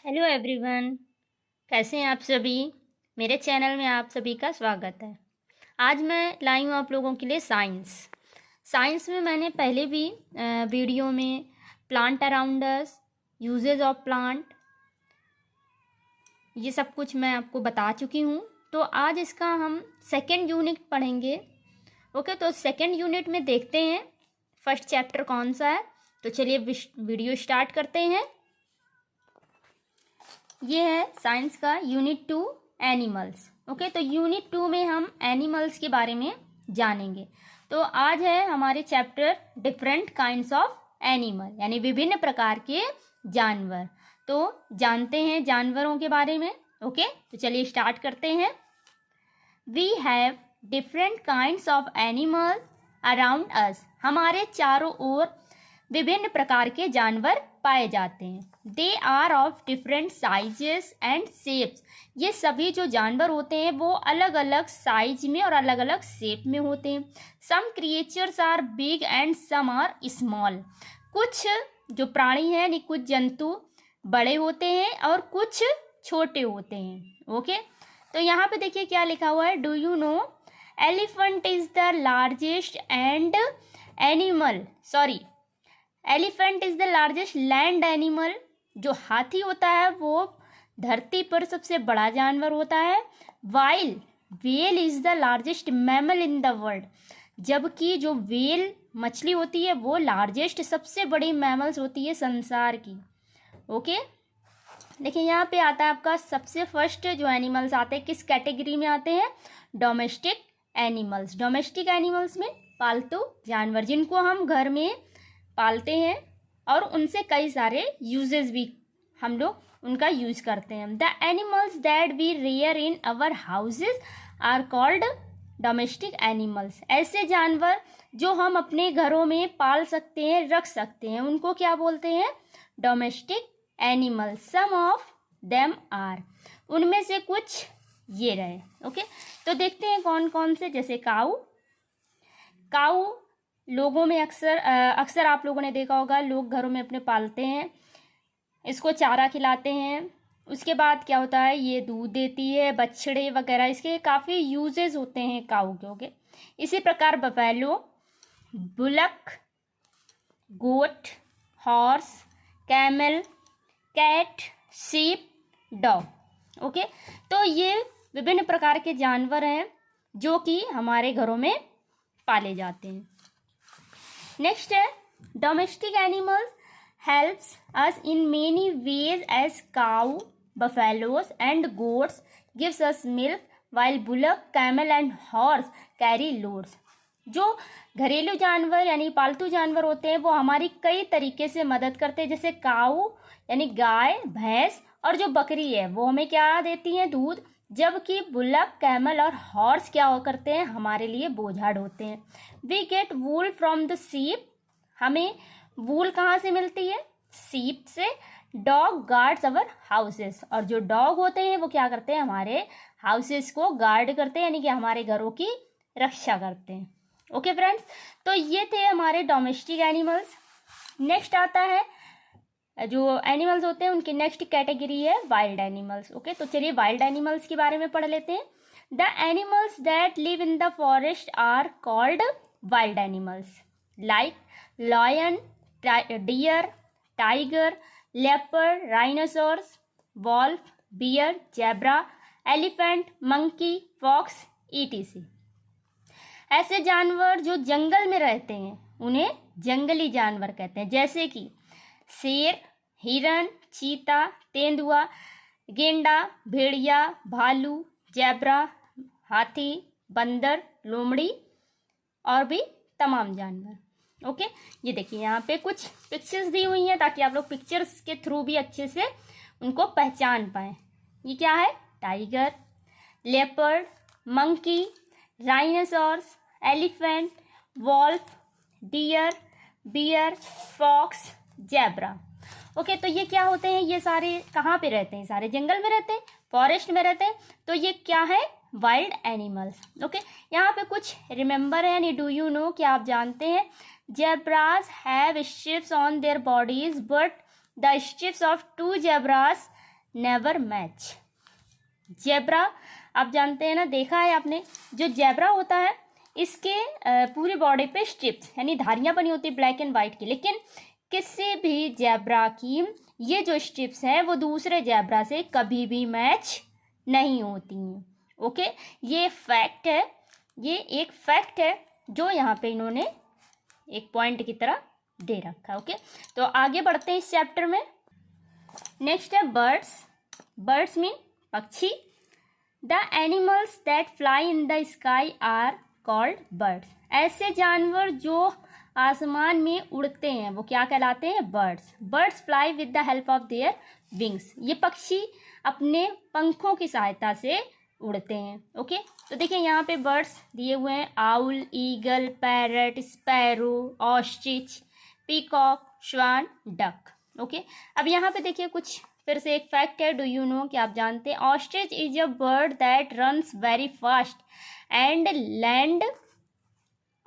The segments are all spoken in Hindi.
हेलो एवरीवन, कैसे हैं आप सभी। मेरे चैनल में आप सभी का स्वागत है। आज मैं लाई हूँ आप लोगों के लिए साइंस में मैंने पहले भी वीडियो में plant around us, uses of plant, ये सब कुछ मैं आपको बता चुकी हूँ। तो आज इसका हम सेकेंड यूनिट पढ़ेंगे। ओके, तो सेकेंड यूनिट में देखते हैं फर्स्ट चैप्टर कौन सा है। तो चलिए वीडियो स्टार्ट करते हैं। ये है साइंस का यूनिट 2 एनिमल्स। ओके, तो यूनिट 2 में हम एनिमल्स के बारे में जानेंगे। तो आज है हमारे chapter different kinds of animal, यानी विभिन्न प्रकार के जानवर। तो जानते हैं जानवरों के बारे में। ओके, तो चलिए स्टार्ट करते हैं। We have different kinds of animal around us. हमारे चारों ओर विभिन्न प्रकार के जानवर पाए जाते हैं। They are of different sizes and shapes. ये सभी जो जानवर होते हैं वो अलग अलग साइज में और अलग अलग शेप में होते हैं। Some creatures are big and some are small. कुछ जो प्राणी हैं यानी कुछ जंतु बड़े होते हैं और कुछ छोटे होते हैं। ओके, तो यहाँ पे देखिए क्या लिखा हुआ है। Do you know elephant is the largest and elephant is the largest land animal. जो हाथी होता है वो धरती पर सबसे बड़ा जानवर होता है। While whale is the largest mammal in the world. जबकि जो व्हेल मछली होती है वो लार्जेस्ट सबसे बड़ी मैमल्स होती है संसार की। ओके, देखिए यहाँ पे आता है आपका सबसे फर्स्ट जो एनिमल्स आते हैं किस कैटेगरी में आते हैं। Domestic animals. डोमेस्टिक एनिमल्स में पालतू जानवर जिनको हम घर में पालते हैं और उनसे कई सारे यूजेस भी हम लोग उनका यूज करते हैं। The animals that we rear in our houses are called domestic animals. ऐसे जानवर जो हम अपने घरों में पाल सकते हैं, रख सकते हैं, उनको क्या बोलते हैं। Domestic animals. Some of them are. उनमें से कुछ ये रहे। ओके, तो देखते हैं कौन कौन से। जैसे काऊ लोगों में अक्सर आप लोगों ने देखा होगा, लोग घरों में अपने पालते हैं, इसको चारा खिलाते हैं। उसके बाद क्या होता है, ये दूध देती है, बछड़े वगैरह, इसके काफ़ी यूजेस होते हैं काऊ के। ओके, इसी प्रकार buffalo, bullock, goat, horse, camel, cat, sheep, dog. Okay, तो ये विभिन्न प्रकार के जानवर हैं जो कि हमारे घरों में पाले जाते हैं। नेक्स्ट है domestic animals helps us in many ways as cow, buffaloes and goats gives us milk while bullock, camel and horse carry loads. जो घरेलू जानवर यानी पालतू जानवर होते हैं वो हमारी कई तरीके से मदद करते हैं। जैसे काऊ यानी गाय, भैंस, और जो बकरी है वो हमें क्या देती है, दूध। जबकि बुलक, कैमल और हॉर्स क्या करते हैं, हमारे लिए बोझा ढोते हैं। We get wool from the sheep. हमें वूल कहाँ से मिलती है, सीप से। Dog guards our houses. और जो डॉग होते हैं वो क्या करते हैं, हमारे हाउसेस को गार्ड करते हैं, यानी कि हमारे घरों की रक्षा करते हैं। ओके फ्रेंड्स, तो ये थे हमारे डोमेस्टिक एनिमल्स। नेक्स्ट आता है जो एनिमल्स होते हैं उनकी नेक्स्ट कैटेगरी है वाइल्ड एनिमल्स। ओके, तो चलिए वाइल्ड एनिमल्स के बारे में पढ़ लेते हैं। The animals that live in the forest are called wild animals like lion, deer, tiger, leopard, rhinoceros, wolf, bear, zebra, elephant, monkey, fox, etc. ऐसे जानवर जो जंगल में रहते हैं उन्हें जंगली जानवर कहते हैं। जैसे कि शेर, हिरन, चीता, तेंदुआ, गेंडा, भेड़िया, भालू, जेब्रा, हाथी, बंदर, लोमड़ी और भी तमाम जानवर। ओके, ये देखिए यहाँ पे कुछ पिक्चर्स दी हुई हैं ताकि आप लोग पिक्चर्स के थ्रू भी अच्छे से उनको पहचान पाएँ। ये क्या है, tiger, leopard, monkey, rhinoceros, elephant, wolf, deer, bear, fox, zebra. Okay, तो ये क्या होते हैं, ये सारे कहाँ पे रहते हैं, सारे जंगल में रहते हैं, फॉरेस्ट में रहते हैं। तो ये क्या है, वाइल्ड एनिमल्स। ओके, यहाँ पे कुछ रिमेंबर है यानी डू यू नो, क्या आप जानते हैं। Zebras have strips on their bodies but the strips of 2 zebras never match. Zebra आप जानते हैं ना, देखा है आपने, जो जेब्रा होता है इसके पूरी बॉडी पे स्ट्रिप्स यानी धारियां बनी होती है ब्लैक एंड वाइट की, लेकिन किसी भी जेब्रा की ये जो स्ट्रिप्स हैं वो दूसरे जेब्रा से कभी भी मैच नहीं होती हैं। ओके, ये फैक्ट है, ये एक फैक्ट है जो यहाँ पे इन्होंने एक पॉइंट की तरह दे रखा है। ओके, तो आगे बढ़ते हैं इस चैप्टर में। नेक्स्ट है बर्ड्स। बर्ड्स मीन पक्षी। The animals that fly in the sky are called birds. ऐसे जानवर जो आसमान में उड़ते हैं वो क्या कहलाते हैं? Birds. Birds fly with the help of their wings. ये पक्षी अपने पंखों की सहायता से उड़ते हैं। ओके, तो देखिए यहाँ पे बर्ड्स दिए हुए हैं, owl, eagle, parrot, sparrow, ostrich, peacock, श्वान, डक। ओके, अब यहाँ पे देखिए कुछ फिर से एक फैक्ट है, डू यू नो, कि आप जानते हैं ostrich is a bird that runs very fast and land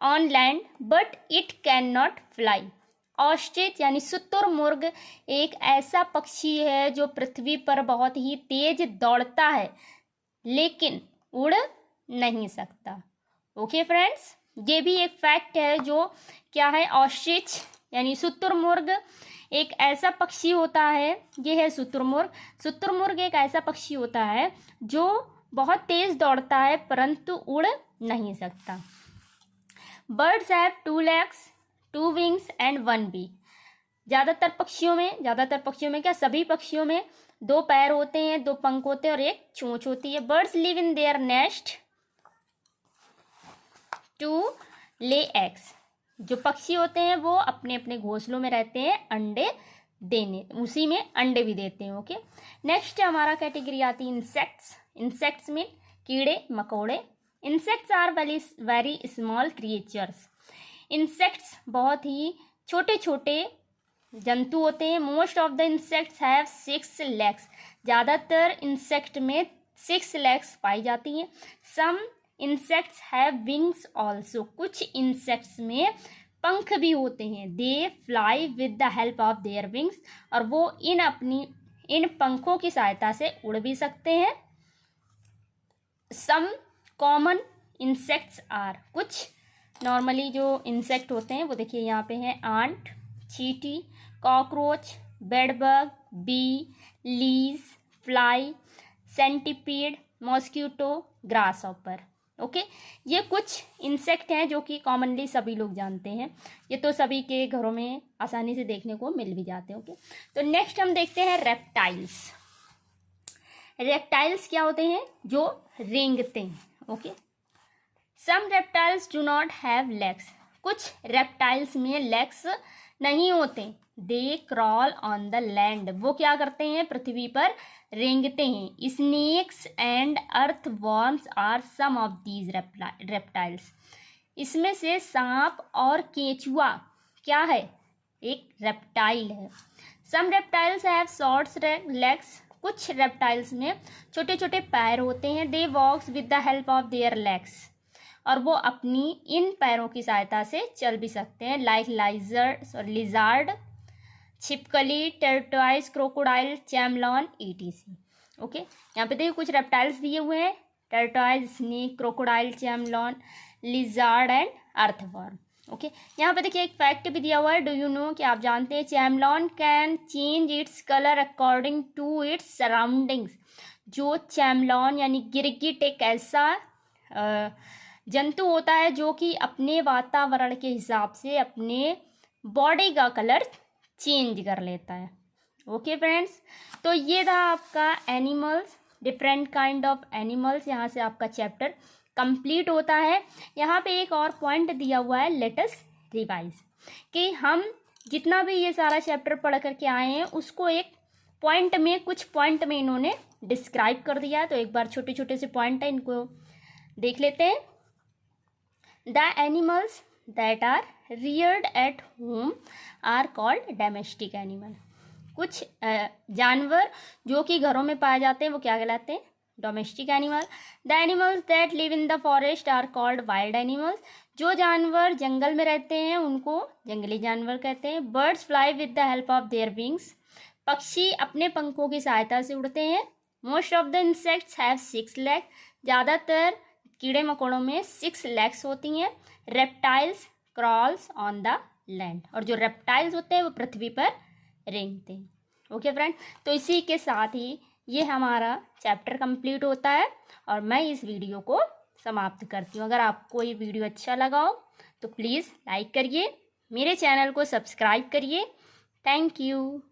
on land but it can not fly. Ostrich यानी शुतुरमुर्ग एक ऐसा पक्षी है जो पृथ्वी पर बहुत ही तेज दौड़ता है लेकिन उड़ नहीं सकता। ओके फ्रेंड्स, ये भी एक फैक्ट है जो क्या है, ऑस्ट्रिच यानी शुतुरमुर्ग एक ऐसा पक्षी होता है, ये है शुतुरमुर्ग। शुतुरमुर्ग एक ऐसा पक्षी होता है जो बहुत तेज दौड़ता है परंतु उड़ नहीं सकता। Birds have 2 legs, 2 wings and 1 beak। ज़्यादातर पक्षियों में क्या, सभी पक्षियों में 2 पैर होते हैं, 2 पंख होते हैं और एक चोंच होती है। Birds live in their nest to lay eggs. जो पक्षी होते हैं वो अपने अपने घोंसलों में रहते हैं अंडे देने, उसी में अंडे भी देते हैं। ओके, नेक्स्ट हमारा कैटेगरी आती है इंसेक्ट्स। इंसेक्ट्स मीन कीड़े मकोड़े। Insects are very small creatures. Insects बहुत ही छोटे छोटे जंतु होते हैं। Most of the insects have 6 legs। ज़्यादातर इंसेक्ट में 6 legs पाई जाती हैं। Some insects have wings also. कुछ इंसेक्ट्स में पंख भी होते हैं। They fly with the help of their wings. और वो इन पंखों की सहायता से उड़ भी सकते हैं। Some common insects are. कुछ नॉर्मली जो इंसेक्ट होते हैं वो देखिए यहाँ पे हैं, आंट, चींटी, cockroach, bedbug, bee, lice, fly, centipede, mosquito, grasshopper. Okay, ये कुछ इंसेक्ट हैं जो कि कॉमनली सभी लोग जानते हैं। ये तो सभी के घरों में आसानी से देखने को मिल भी जाते हैं। ओके, तो नेक्स्ट हम देखते हैं रेप्टाइल्स। रेप्टाइल्स क्या होते हैं? जो रेंगते हैं। Okay, some reptiles do not have legs. कुछ रेप्टाइल्स में लेग्स नहीं होते। They crawl on the land. वो क्या करते हैं? पृथ्वी पर रेंगते हैं। Snakes and earthworms are some of these reptiles. इसमें से सांप और केंचुआ क्या है? एक रेप्टाइल है। Some reptiles have short legs. कुछ रेप्टाइल्स में छोटे छोटे पैर होते हैं। They walks with the help of their legs. और वो अपनी इन पैरों की सहायता से चल भी सकते हैं। लाइक लिजार्ड, छिपकली, tortoise, crocodile, chameleon, etc. Okay, यहाँ पे देखिए कुछ रेप्टाइल्स दिए हुए हैं, tortoise, snake, crocodile, chameleon, lizard and earthworm. Okay, यहाँ पे देखिए एक फैक्ट भी दिया हुआ है, डू यू नो, कि आप जानते हैं chameleon can change its colour according to its surroundings. जो चैमलॉन यानी गिरगिट एक ऐसा जंतु होता है जो कि अपने वातावरण के हिसाब से अपने बॉडी का कलर चेंज कर लेता है। ओके फ्रेंड्स, तो ये था आपका animals, different kind of animals. यहाँ से आपका चैप्टर कंप्लीट होता है। यहाँ पे एक और पॉइंट दिया हुआ है, लेट अस रिवाइज, कि हम जितना भी ये सारा चैप्टर पढ़ करके आए हैं उसको एक पॉइंट में, कुछ पॉइंट में इन्होंने डिस्क्राइब कर दिया है। तो एक बार छोटे छोटे से पॉइंट है, इनको देख लेते हैं। The animals that are reared at home are called domestic animal। कुछ जानवर जो कि घरों में पाए जाते हैं वो क्या कहलाते हैं? Domestic animal. The animals that live in the forest are called wild animals. जो जानवर जंगल में रहते हैं उनको जंगली जानवर कहते हैं। Birds fly with the help of their wings. पक्षी अपने पंखों की सहायता से उड़ते हैं। Most of the insects have 6 leg, ज़्यादातर कीड़े मकोड़ों में 6 लेग्स होती हैं। Reptiles crawls on the land, और जो रेप्टाइल्स होते हैं वो पृथ्वी पर रेंगते हैं। ओके फ्रेंड, तो इसी के साथ ही ये हमारा चैप्टर कंप्लीट होता है और मैं इस वीडियो को समाप्त करती हूँ। अगर आपको ये वीडियो अच्छा लगा हो तो प्लीज़ लाइक करिए, मेरे चैनल को सब्सक्राइब करिए। Thank you.